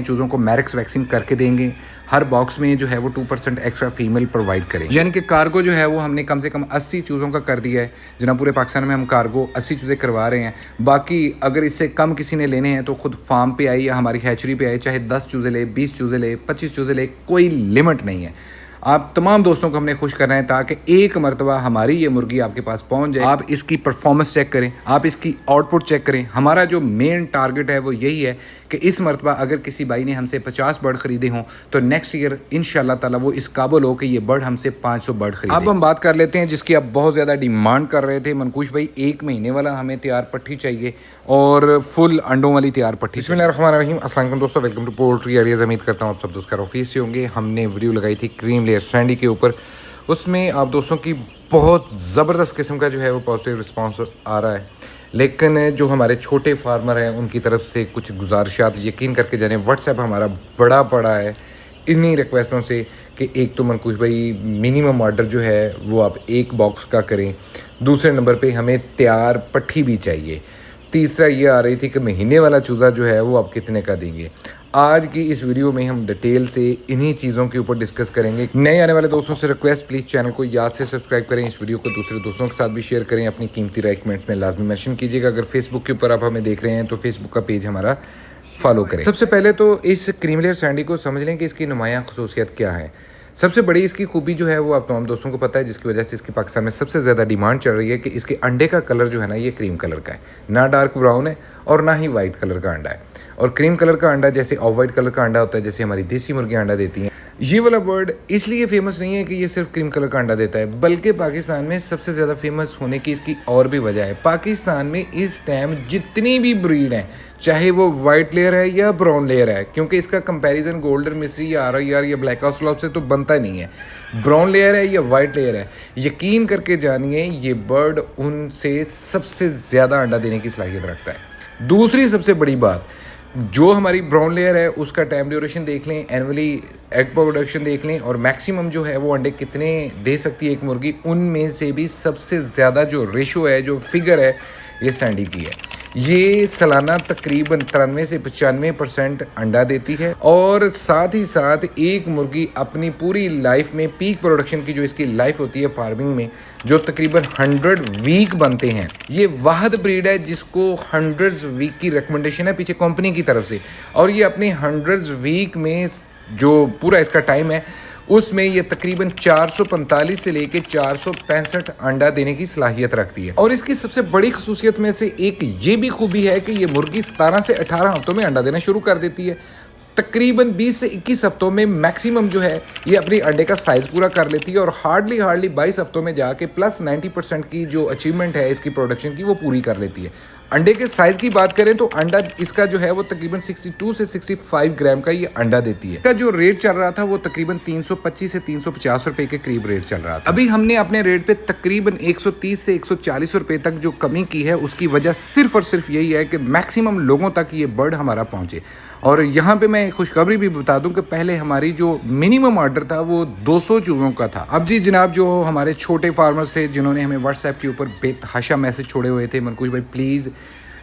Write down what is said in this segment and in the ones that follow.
चूज़ों को Merrick's vaccine करके देंगे। हर बॉक्स में जो है वो 2% एक्स्ट्रा फीमेल प्रोवाइड करेंगे। यानी कि कार्गो जो है वो हमने कम से कम 80 चूज़ों का कर दिया है। जना पूरे पाकिस्तान में हम कार्गो 80 चूज़े करवा रहे हैं। बाकी अगर इससे कम किसी ने लेने हैं तो खुद फार्म पे आए या हमारी हैचरी पे आए, चाहे 10 चूज़े ले, 20 चूज़े ले, 25 चूज़े ले, कोई लिमिट नहीं है। आप तमाम दोस्तों को हमने खुश करना है ताकि एक मरतबा हमारी ये मुर्गी आपके पास पहुंच जाए। आप इसकी परफॉर्मेंस चेक करें, आप इसकी आउटपुट चेक करें। हमारा जो मेन टारगेट है वो यही है कि इस मरतबा अगर किसी भाई ने हमसे 50 बर्ड खरीदे हों तो नेक्स्ट ईयर इंशाल्लाह ताला वो इस काबिल हो कि ये बर्ड हमसे 500 बर्ड खरीदे। अब हम बात कर लेते हैं जिसकी आप बहुत ज़्यादा डिमांड कर रहे थे मनकूश भाई, 1 महीने वाला हमें तैयार पट्टी चाहिए और फुल अंडों वाली तैयार पट्टी। बिस्मिल्लाहिर्रहमानिर्रहीम, अस्सलाम वालेकुम दोस्तों, वेलकम टू पोल्ट्री आइडियाज़। उम्मीद करता हूँ आप सब दोस्त ऑफिस से होंगे। हमने वीडियो लगाई थी क्रीम लेयर सैंडी के ऊपर, उसमें आप दोस्तों की बहुत ज़बरदस्त किस्म का जो है वो पॉजिटिव रिस्पांस आ रहा है। लेकिन जो हमारे छोटे फार्मर हैं उनकी तरफ से कुछ गुजारिशात यकीन करके जाने, व्हाट्सएप हमारा बड़ा पड़ा है इन्हीं रिक्वेस्टों से कि एक तो मनकूश भाई मिनिमम ऑर्डर जो है वो आप 1 बॉक्स का करें, दूसरे नंबर पे हमें तैयार पट्टी भी चाहिए, तीसरा ये आ रही थी कि महीने वाला चूज़ा जो है वो आप कितने का देंगे। आज की इस वीडियो में हम डिटेल से इन्हीं चीज़ों के ऊपर डिस्कस करेंगे। नए आने वाले दोस्तों से रिक्वेस्ट, प्लीज़ चैनल को याद से सब्सक्राइब करें, इस वीडियो को दूसरे दोस्तों के साथ भी शेयर करें, अपनी कीमती राय कमेंट्स में लाजमी मेंशन कीजिएगा। अगर फेसबुक के ऊपर आप हमें देख रहे हैं तो फेसबुक का पेज हमारा फॉलो करें। सबसे पहले तो इस क्रीम लेयर सैंडी को समझ लें कि इसकी नुमायाँ खसूसियत क्या है। सबसे बड़ी इसकी खूबी जो है वो आप तमाम दोस्तों को पता है, जिसकी वजह से इसकी पाकिस्तान में सबसे ज़्यादा डिमांड चल रही है कि इसके अंडे का कलर जो है ना ये क्रीम कलर का है, ना डार्क ब्राउन है और ना ही वाइट कलर का अंडा है। और क्रीम कलर का अंडा जैसे ऑफ वाइट कलर का अंडा होता है, जैसे हमारी देसी मुर्गियाँ अंडा देती हैं। ये वाला बर्ड इसलिए फेमस नहीं है कि ये सिर्फ क्रीम कलर का अंडा देता है, बल्कि पाकिस्तान में सबसे ज़्यादा फेमस होने की इसकी और भी वजह है। पाकिस्तान में इस टाइम जितनी भी ब्रीड हैं, चाहे वो वाइट लेयर है या ब्राउन लेयर है, क्योंकि इसका कंपैरिजन गोल्डन मिस्री या RIR या ब्लैक हाउस स्लॉप से तो बनता नहीं है। ब्राउन लेयर है या वाइट लेयर है, यकीन करके जानिए ये बर्ड उनसे सबसे ज़्यादा अंडा देने की सलाहियत रखता है। दूसरी सबसे बड़ी बात, जो हमारी ब्राउन लेयर है उसका टाइम ड्यूरेशन देख लें, एनुअली एग प्रोडक्शन देख लें और मैक्सिमम जो है वो अंडे कितने दे सकती है एक मुर्गी, उनमें से भी सबसे ज़्यादा जो रेशो है, जो फिगर है, ये सैंडी की है। ये सालाना तकरीबन 93 से 95% अंडा देती है और साथ ही साथ एक मुर्गी अपनी पूरी लाइफ में पीक प्रोडक्शन की जो इसकी लाइफ होती है फार्मिंग में, जो तकरीबन 100 वीक बनते हैं। ये वाहद ब्रीड है जिसको 100 वीक की रिकमेंडेशन है पीछे कंपनी की तरफ से, और ये अपने 100 वीक में जो पूरा इसका टाइम है उसमें ये तकरीबन 445 से लेके 465 अंडा देने की सलाहियत रखती है। और इसकी सबसे बड़ी खसूसियत में से एक ये भी खूबी है कि ये मुर्गी 17 से 18 हफ्तों में अंडा देना शुरू कर देती है। तकरीबन 20 से 21 हफ्तों में मैक्सिमम जो है ये अपने अंडे का साइज़ पूरा कर लेती है और हार्डली 22 हफ्तों में जाके प्लस 90% की जो अचीवमेंट है इसकी प्रोडक्शन की वो पूरी कर लेती है। अंडे के साइज़ की बात करें तो अंडा इसका जो है वो तकरीबन 62 से 65 ग्राम का ये अंडा देती है। इसका जो रेट चल रहा था वो तकरीबन 325 से 350 रुपए के करीब रेट चल रहा था। अभी हमने अपने रेट पे तकरीबन 130 से 140 रुपए तक जो कमी की है, उसकी वजह सिर्फ और सिर्फ यही है कि मैक्सिमम लोगों तक ये बर्ड हमारा पहुंचे। और यहाँ पे मैं खुशखबरी भी बता दूं कि पहले हमारी जो मिनिमम ऑर्डर था वो 200 चूज़ों का था। अब जी जनाब, जो हमारे छोटे फार्मर्स थे जिन्होंने हमें व्हाट्सएप के ऊपर बेतहाशा मैसेज छोड़े हुए थे, मनकूश भाई प्लीज़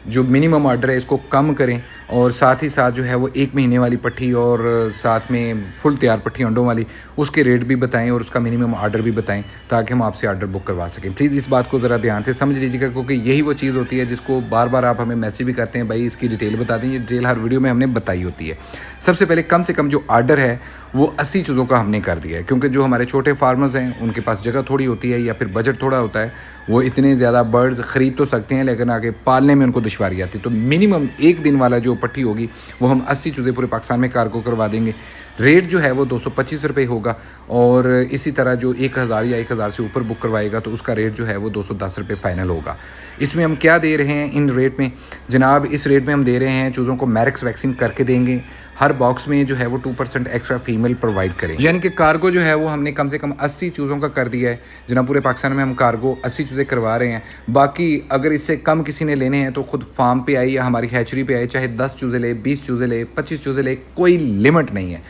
जो मिनिमम ऑर्डर है इसको कम करें और साथ ही साथ जो है वो 1 महीने वाली पट्टी और साथ में फुल तैयार पट्टी अंडों वाली, उसके रेट भी बताएं और उसका मिनिमम ऑर्डर भी बताएं ताकि हम आपसे ऑर्डर बुक करवा सकें। प्लीज़ इस बात को ज़रा ध्यान से समझ लीजिएगा, क्योंकि यही वो चीज़ होती है जिसको बार बार आप हमें मैसेज भी करते हैं, भाई इसकी डिटेल बता दें। ये डिटेल हर वीडियो में हमने बताई होती है। सबसे पहले कम से कम जो ऑर्डर है वो 80 चीज़ों का हमने कर दिया है, क्योंकि जो हमारे छोटे फार्मर्स हैं उनके पास जगह थोड़ी होती है या फिर बजट थोड़ा होता है, वो इतने ज़्यादा बर्ड्स ख़रीद तो सकते हैं लेकिन आगे पालने में उनको दुश्वारी आती है। तो मिनिमम 1 दिन वाला जो पट्टी होगी वो हम 80 चूज़े पूरे पाकिस्तान में कार्गो करवा देंगे। रेट जो है वो 225 रुपये होगा और इसी तरह जो 1000 या 1000 से ऊपर बुक करवाएगा तो उसका रेट जो है वो 210 रुपये फ़ाइनल होगा। इसमें हम क्या दे रहे हैं इन रेट में जनाब? इस रेट में हम दे रहे हैं चूज़ों को मैरिक्स वैक्सीन करके देंगे। हर बॉक्स में जो है वो 2% एक्स्ट्रा फीमेल प्रोवाइड करेंगे। यानी कि कार्गो जो है वो हमने कम से कम 80 चूज़ों का कर दिया है। जना पूरे पाकिस्तान में हम कार्गो 80 चूज़े करवा रहे हैं। बाकी अगर इससे कम किसी ने लेने हैं तो खुद फार्म पे आए या हमारी हैचरी पे आए, चाहे 10 चूज़े ले, 20 चूज़े ले, 25 चूज़े ले, कोई लिमिट नहीं है।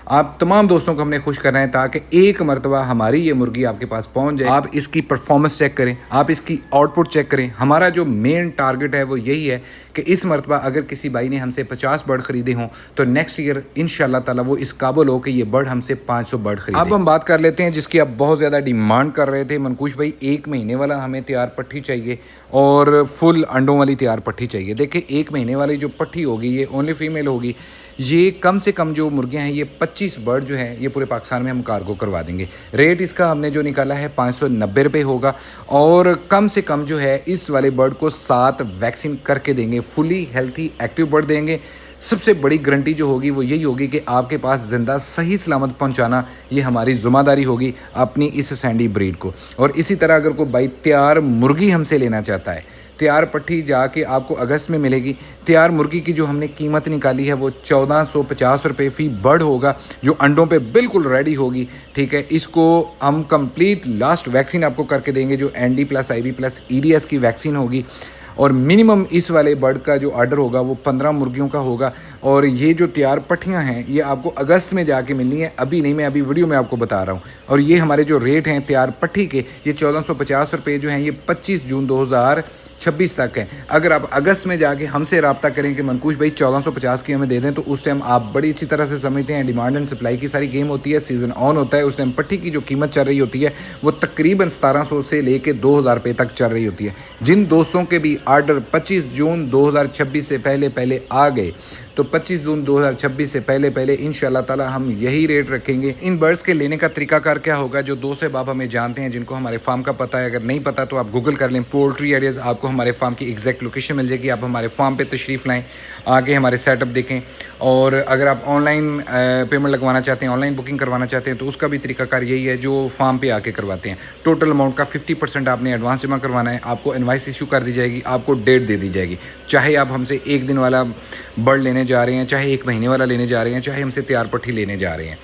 आप तमाम दोस्तों को हमने खुश करना है ताकि एक मरतबा हमारी ये मुर्गी आपके पास पहुंच जाए। आप इसकी परफॉर्मेंस चेक करें, आप इसकी आउटपुट चेक करें। हमारा जो मेन टारगेट है वो यही है कि इस मरतबा अगर किसी भाई ने हमसे 50 बर्ड खरीदे हों तो नेक्स्ट ईयर इंशाल्लाह ताला वो इस काबिल हो कि ये बर्ड हमसे 500 बर्ड खरीदे। अब हम बात कर लेते हैं जिसकी आप बहुत ज़्यादा डिमांड कर रहे थे मनकूश भाई, 1 महीने वाला हमें तैयार पट्टी चाहिए और फुल अंडों वाली तैयार पट्टी चाहिए। देखिए 1 महीने वाली जो पट्टी होगी ये ओनली फीमेल होगी। ये कम से कम जो मुर्गियां हैं ये 25 बर्ड जो हैं ये पूरे पाकिस्तान में हम कार्गो करवा देंगे। रेट इसका हमने जो निकाला है 590 रुपये होगा और कम से कम जो है इस वाले बर्ड को 7 वैक्सीन करके देंगे। फुली हेल्थी एक्टिव बर्ड देंगे। सबसे बड़ी गारंटी जो होगी वो यही होगी कि आपके पास ज़िंदा सही सलामत पहुंचाना ये हमारी ज़िम्मेदारी होगी अपनी इस सैंडी ब्रीड को। और इसी तरह अगर कोई भाई तैयार मुर्गी हमसे लेना चाहता है, तैयार पट्टी जाके आपको अगस्त में मिलेगी। तैयार मुर्गी की जो हमने कीमत निकाली है वो 1450 रुपये फ़ी बर्ड होगा जो अंडों पे बिल्कुल रेडी होगी। ठीक है, इसको हम कंप्लीट लास्ट वैक्सीन आपको करके देंगे जो ND+ IB+ EDS की वैक्सीन होगी। और मिनिमम इस वाले बर्ड का जो ऑर्डर होगा वो 15 मुर्गियों का होगा। और ये जो तैयार पट्टियाँ हैं ये आपको अगस्त में जाके मिलनी है, अभी नहीं, मैं अभी वीडियो में आपको बता रहा हूँ। और ये हमारे जो रेट हैं तैयार पट्टी के ये 1450 रुपये जो हैं ये 25 जून 2026 तक है। अगर आप अगस्त में जाके हमसे रब्ता करें कि मनकूश भाई 1450 की हमें दे दें तो उस टाइम आप बड़ी अच्छी तरह से समझते हैं डिमांड एंड सप्लाई की सारी गेम होती है, सीज़न ऑन होता है। उस टाइम पट्टी की जो कीमत चल रही होती है वो तकरीबन 1700 से लेके 2000 रुपये तक चल रही होती है। जिन दोस्तों के भी आर्डर 25 जून 2026 से पहले पहले आ गए तो 25 जून 2026 से पहले पहले इंशाल्लाह ताला हम यही रेट रखेंगे। इन बर्ड्स के लेने का तरीकाकार क्या होगा, जो दोस्त बाब हमें जानते हैं, जिनको हमारे फार्म का पता है, अगर नहीं पता तो आप गूगल कर लें पोल्ट्री एरियाज़, आपको हमारे फार्म की एग्जैक्ट लोकेशन मिल जाएगी। आप हमारे फार्म पे तशरीफ़ लाएँ, आगे हमारे सेटअप देखें। और अगर आप ऑनलाइन पेमेंट लगवाना चाहते हैं, ऑनलाइन बुकिंग करवाना चाहते हैं तो उसका भी तरीकाकार यही है जो फार्म पे आके करवाते हैं। टोटल अमाउंट का 50% आपने एडवांस जमा करवाना है, आपको इनवाइस इशू कर दी जाएगी, आपको डेट दे दी जाएगी। चाहे आप हमसे 1 दिन वाला बर्ड लेने जा रहे हैं, चाहे 1 महीने वाला लेने जा रहे हैं, चाहे हमसे तैयार पट्टी लेने जा रहे हैं।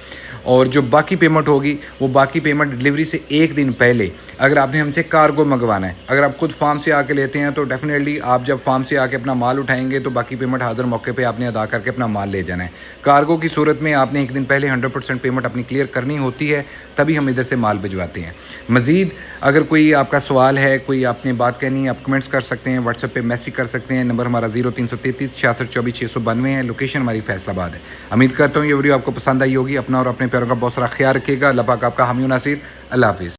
और जो बाकी पेमेंट होगी वो बाकी पेमेंट डिलीवरी से 1 दिन पहले, अगर आपने हमसे कार्गो मंगवाना है, अगर आप खुद फार्म से आके लेते हैं तो डेफिनेटली आप जब फार्म से आके अपना माल उठाएंगे तो बाकी पेमेंट हाजिर मौके पे आपने अदा करके अपना माल ले जाना है। कार्गो की सूरत में आपने 1 दिन पहले 100% पेमेंट अपनी क्लियर करनी होती है, तभी हम इधर से माल भिजवाते हैं। मज़ीद अगर कोई आपका सवाल है, कोई आपने बात कहनी है, आप कमेंट्स कर सकते हैं, व्हाट्सएप पे मैसेज कर सकते हैं। नंबर हमारा 0333 66 24 692 है। लोकेशन हमारी फैसलाबाद है। उम्मीद करता हूँ ये वीडियो आपको पसंद आई होगी। अपना और अपने प्यारों का बहुत सारा ख्याल रखिएगा। अल्लाह पाक आपका हामी नासिर। अल्लाह हाफिज़।